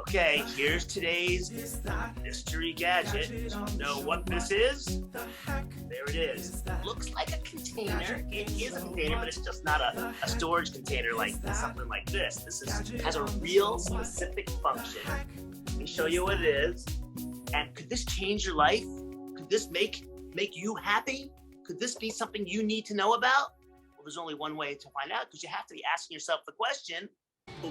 Okay, here's today's mystery gadget. Know what this is? There it is. Looks like a container. It is a container, but it's just not a storage container like something like this. This has a real specific function. Let me show you what it is. And could this change your life? Could this make you happy? Could this be something you need to know about? Well, there's only one way to find out, because you have to be asking yourself the question,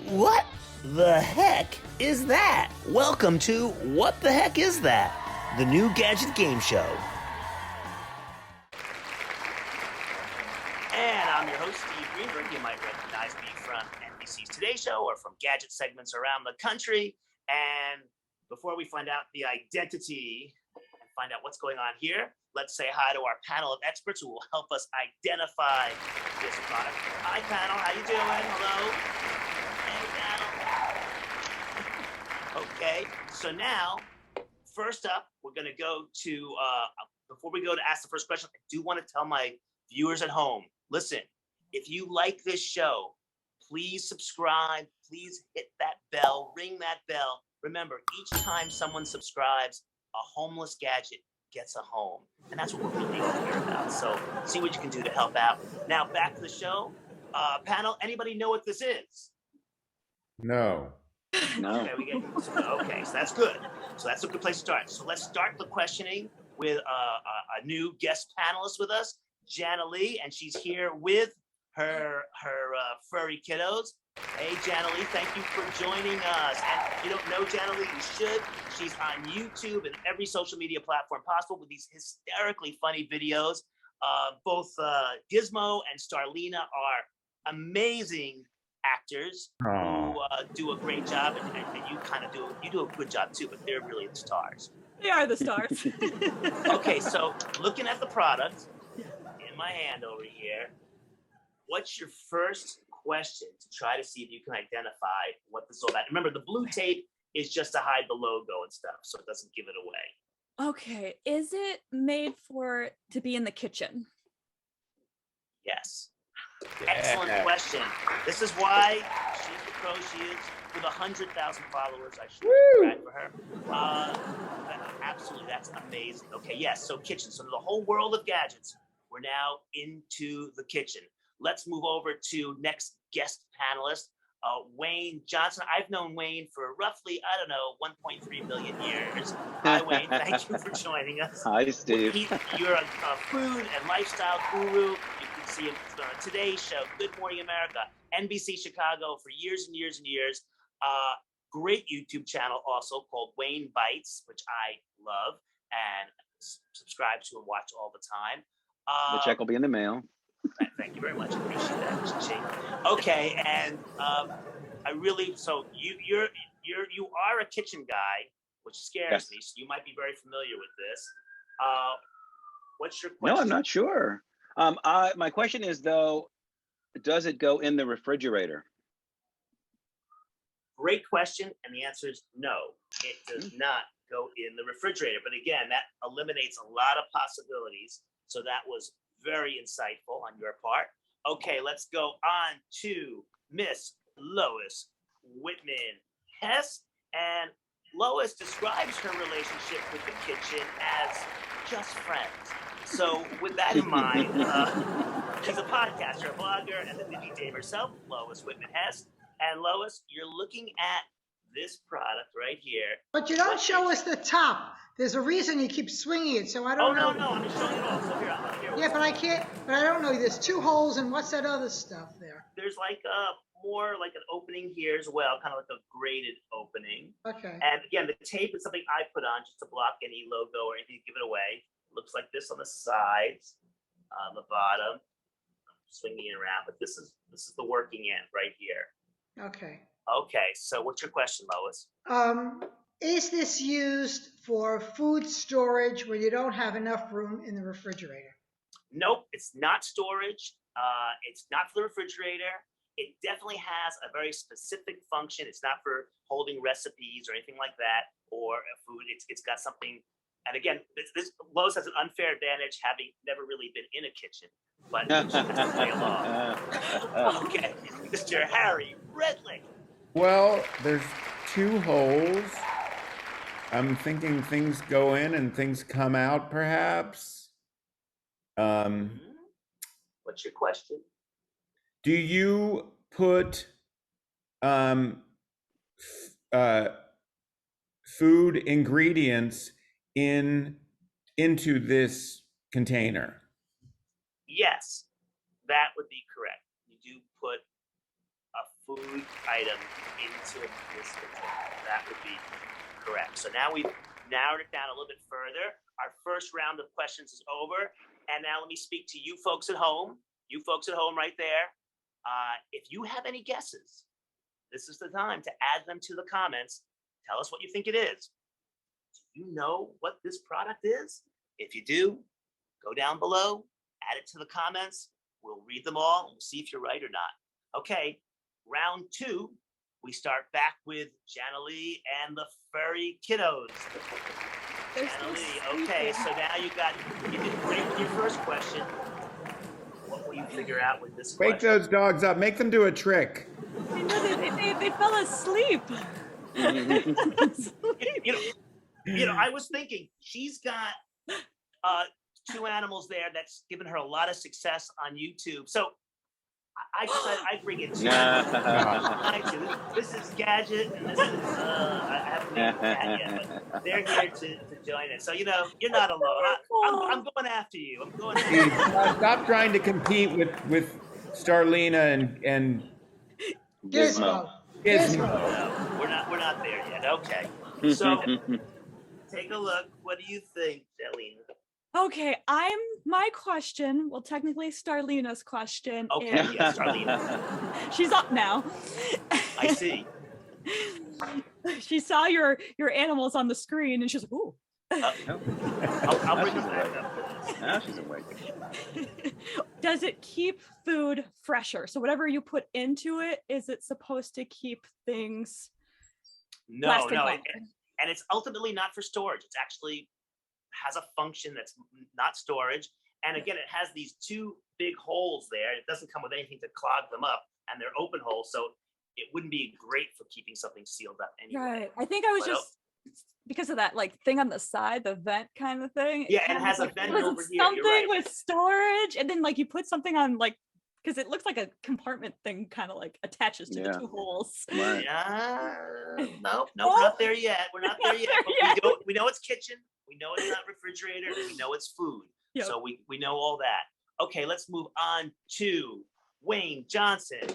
what the heck is that? Welcome to What the Heck Is That? The new gadget game show. And I'm your host, Steve Greenberg. You might recognize me from NBC's Today Show or from gadget segments around the country. And before we find out the identity and find out what's going on here, let's say hi to our panel of experts who will help us identify this product. Hi, panel. How you doing? Hello. Okay, so now, first up, we're going to go to, before we go to ask the first question, I do want to tell my viewers at home, listen, if you like this show, please subscribe, please hit that bell, ring that bell. Remember, each time someone subscribes, a homeless gadget gets a home. And that's what we're really all here about. So see what you can do to help out. Now, back to the show. Panel, anybody know what this is? No. Okay, so that's good. So that's a good place to start. So let's start the questioning with a new guest panelist with us, Jana Lee, and she's here with her furry kiddos. Hey, Jana Lee, thank you for joining us. And if you don't know Jana Lee, you should. She's on YouTube and every social media platform possible with these hysterically funny videos. Both Gizmo and Starlina are amazing actors who do a great job, and you kind of do a good job too, but they're really the stars. They are the stars. Okay, so looking at the product in my hand over here, what's your first question to try to see if you can identify what this is all about? Remember, the blue tape is just to hide the logo and stuff, so it doesn't give it away. Okay, is it made to be in the kitchen? Yes. Yeah. Excellent question. This is why she's the pro she is. With 100,000 followers, I should brag for her. Absolutely, that's amazing. Okay, yes, so kitchen. So the whole world of gadgets, we're now into the kitchen. Let's move over to next guest panelist, Wayne Johnson. I've known Wayne for roughly, 1.3 million years. Hi, Wayne. Thank you for joining us. Hi, Steve. You're a food and lifestyle guru. See him on Today's Show, Good Morning America, NBC Chicago for years and years and years. Great YouTube channel also called Wayne Bites, which I love and subscribe to and watch all the time. The check will be in the mail. Thank you very much. I appreciate that. Okay, and so you are a kitchen guy, which scares me. So you might be very familiar with this. What's your question? No, I'm not sure. My question is, though, does it go in the refrigerator? Great question, and the answer is no. It does not go in the refrigerator. But again, that eliminates a lot of possibilities. So that was very insightful on your part. Okay, let's go on to Miss Lois Whitman Hess. And Lois describes her relationship with the kitchen as just friends. So with that in mind, she's a podcaster, a blogger, and the Ninja Dame herself, Lois Whitman Hess. And Lois, you're looking at this product right here. But you don't show us the top. There's a reason you keep swinging it, so I don't know. No, I'm just showing it all. So here. Yeah, but I don't know. There's two holes, and what's that other stuff there? There's like more like an opening here as well, kind of like a graded opening. Okay. And again, the tape is something I put on just to block any logo or anything to give it away. Looks like this on the sides, on the bottom. I'm swinging it around, but this is the working end right here. Okay. Okay, so what's your question, Lois? Is this used for food storage where you don't have enough room in the refrigerator? Nope, it's not storage. It's not for the refrigerator. It definitely has a very specific function. It's not for holding recipes or anything like that, or food. It's got something. And again, this Lois has an unfair advantage having never really been in a kitchen, but she has to play along. Okay, Mr. Harry Redlick. Well, there's 2 holes. I'm thinking things go in and things come out, perhaps. What's your question? Do you put food ingredients into this container? Yes, that would be correct. You do put a food item into this container. That would be correct. So now we've narrowed it down a little bit further. Our first round of questions is over. And now let me speak to you folks at home. You folks at home right there. If you have any guesses, this is the time to add them to the comments. Tell us what you think it is. Do you know what this product is? If you do, go down below, add it to the comments. We'll read them all and we'll see if you're right or not. Okay, round 2, we start back with Jana Lee and the furry kiddos. They're Jana so Lee, okay, sleepy. so now you did great with your first question. What will you figure out with this Wake question? those dogs up. Make them do a trick. I know they fell asleep. You know, I was thinking she's got 2 animals there that's given her a lot of success on YouTube. So I decided I'd bring in 2. This is Gadget, and this is I haven't named Cat yet, but they're here to join us. So you know, you're not alone. I'm going after you. I'm going after you. Stop trying to compete with Starlina and Gizmo. Gizmo. No, we're not there yet. Okay. So take a look. What do you think, Jelena? Okay, my question, well, technically Starlina's question. Okay, is- yes, Starlina. She's up now. I see. She saw your animals on the screen and she's like, ooh. I'll bring them back up. Now she's awake. Does it keep food fresher? So whatever you put into it, is it supposed to keep things No, lasting no, longer? and it's ultimately not for storage. It's actually has a function that's not storage. And again, it has these 2 big holes there. It doesn't come with anything to clog them up, and they're open holes, so it wouldn't be great for keeping something sealed up anyway. Right. I think I was Well- just because of that like thing on the side, the vent kind of thing. Yeah, and it kinda has a was vent was it over here, you're something right. with storage, and then like you put something on like because it looks like a compartment thing kind of like attaches to Yeah. the 2 holes. Right. Yeah, no, Oh. we're not there yet. We're not there yet. there But yet. we know it's kitchen. We know it's not refrigerator. We know it's food. Yep. So we know all that. Okay, let's move on to Wayne Johnson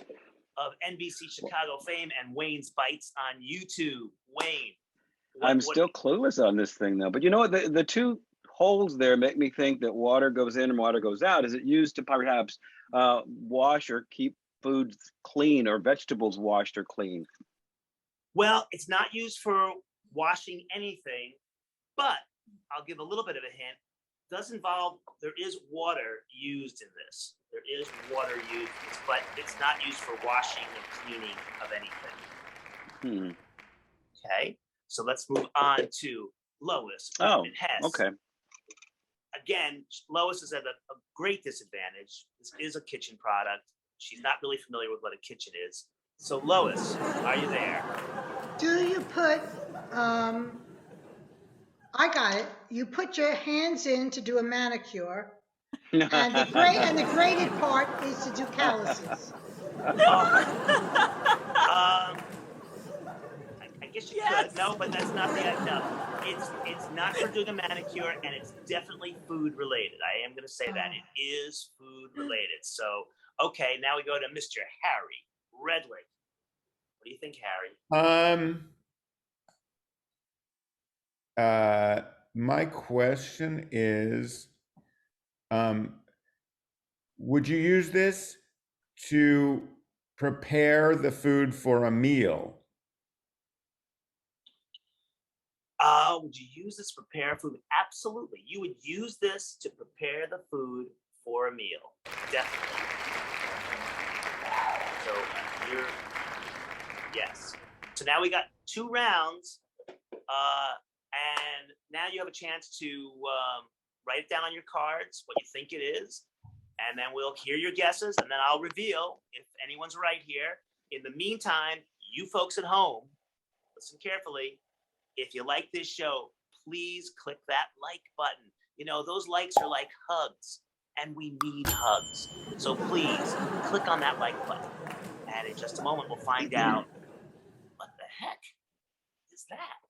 of NBC Chicago fame and Wayne's Bites on YouTube. Wayne. I'm still clueless on this thing though. But you know what? The 2 holes there make me think that water goes in and water goes out. Is it used to perhaps wash or keep foods clean or vegetables washed or clean? Well, it's not used for washing anything, but I'll give a little bit of a hint. There is water used in this. There is water used in this, but it's not used for washing and cleaning of anything. Okay, so let's move on to Lois. Oh, Whitman Hess. okay. Again, Lois is at a great disadvantage. This is a kitchen product. She's not really familiar with what a kitchen is. So Lois, are you there? Do you put, I got it. You put your hands in to do a manicure, and the graded part is to do calluses. I guess you Yes. could. No, but that's not the no. It's not for doing a manicure, and it's definitely food related. I am going to say that it is food related. So okay, now we go to Mr. Harry Redley. What do you think, Harry? My question is, would you use this to prepare the food for a meal? Would you use this to prepare food? Absolutely. You would use this to prepare the food for a meal. Definitely. So yes. So now we got 2 rounds, and now you have a chance to write it down on your cards what you think it is, and then we'll hear your guesses, and then I'll reveal if anyone's right here. In the meantime, you folks at home, listen carefully. If you like this show, please click that like button. You know, those likes are like hugs, and we need hugs. So please click on that like button. And in just a moment, we'll find out what the heck is that.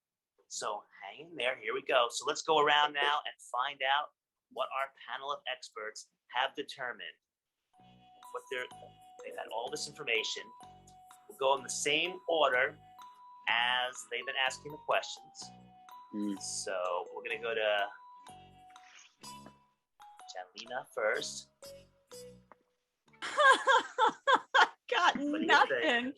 So hang in there. Here we go. So let's go around now and find out what our panel of experts have determined. They've had all this information. We'll go in the same order as they've been asking the questions. So we're going to go to Jalina first. Got What do you nothing. think?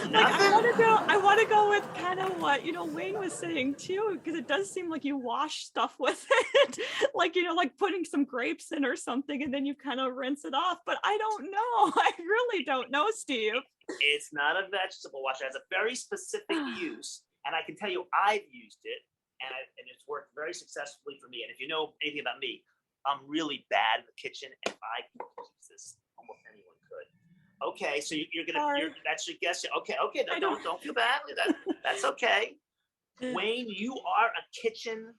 Like, Nothing? I want to go with kind of what, Wayne was saying too, because it does seem like you wash stuff with it. Like, like putting some grapes in or something, and then you kind of rinse it off. But I don't know. I really don't know, Steve. It's not a vegetable washer. It has a very specific use. And I can tell you, I've used it, and it's worked very successfully for me. And if you know anything about me, I'm really bad in the kitchen, and if I can use this, almost anyone could. Okay, so that's your guess. Okay, don't feel badly. That's okay. Wayne, you are a kitchen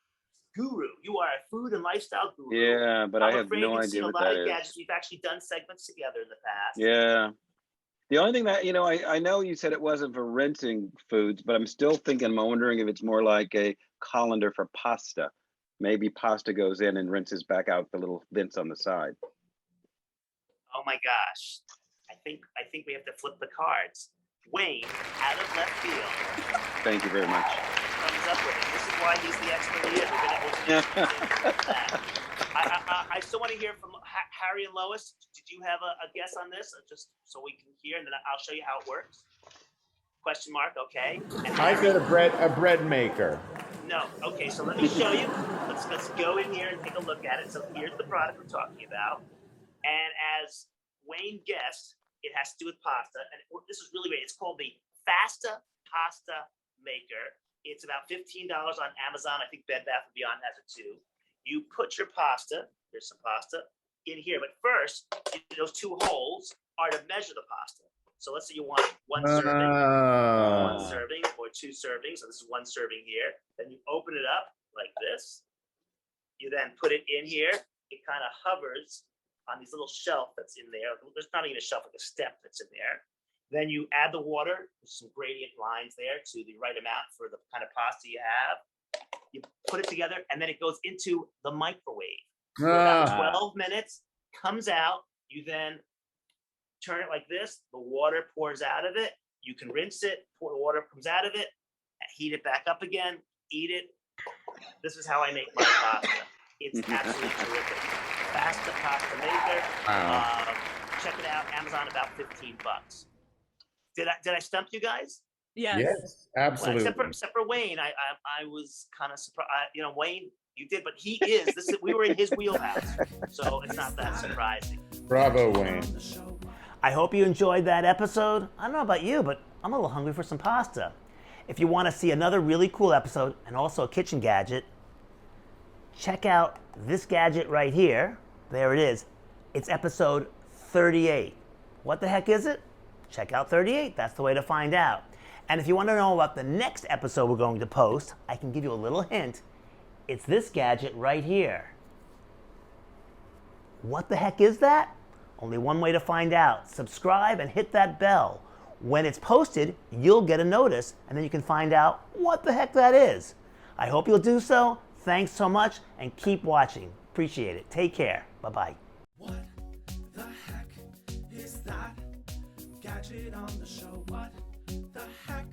guru. You are a food and lifestyle guru. Yeah, but I have no idea what that is. Gadgets. We've actually done segments together in the past. Yeah. The only thing that, I know you said it wasn't for rinsing foods, but I'm still thinking, I'm wondering if it's more like a colander for pasta. Maybe pasta goes in and rinses back out the little vents on the side. Oh my gosh. I think we have to flip the cards. Wayne, out of left field. Thank you very much. Comes up with it. This is why he's the expert he is. We've been able to do that. I still want to hear from Harry and Lois. Did you have a guess on this? Just so we can hear, and then I'll show you how it works. Question mark, okay. And I said a bread maker. No, okay, so let me show you. Let's go in here and take a look at it. So here's the product we're talking about. And as Wayne guessed, it has to do with pasta. And this is really great. It's called the Fasta Pasta Maker. It's about $15 on Amazon. I think Bed Bath & Beyond has it too. You put your pasta, there's some pasta, in here. But first, those two holes are to measure the pasta. So let's say you want one serving or 2 servings. So this is 1 serving here. Then you open it up like this. You then put it in here. It kind of hovers on this little shelf that's in there. There's not even a shelf, like a step that's in there. Then you add the water, there's some gradient lines there to the right amount for the kind of pasta you have. You put it together, and then it goes into the microwave for about 12 minutes, comes out. You then turn it like this. The water pours out of it. You can rinse it, pour the water comes out of it, heat it back up again, eat it. This is how I make my pasta. It's absolutely terrific. Fasta Pasta Maker. Check it out. Amazon, about $15. Did I stump you guys? Yes, absolutely. Well, except for Wayne, I was kind of surprised. Wayne, you did, but he is. We were in his wheelhouse, so it's not that surprising. Bravo, Wayne. I hope you enjoyed that episode. I don't know about you, but I'm a little hungry for some pasta. If you want to see another really cool episode and also a kitchen gadget, check out this gadget right here. There it is. It's episode 38. What the heck is it? Check out 38. That's the way to find out. And if you want to know about the next episode we're going to post, I can give you a little hint. It's this gadget right here. What the heck is that? Only one way to find out. Subscribe and hit that bell. When it's posted, you'll get a notice, and then you can find out what the heck that is. I hope you'll do so. Thanks so much, and keep watching. Appreciate it. Take care. Bye-bye. What the heck is that gadget on the show? What the heck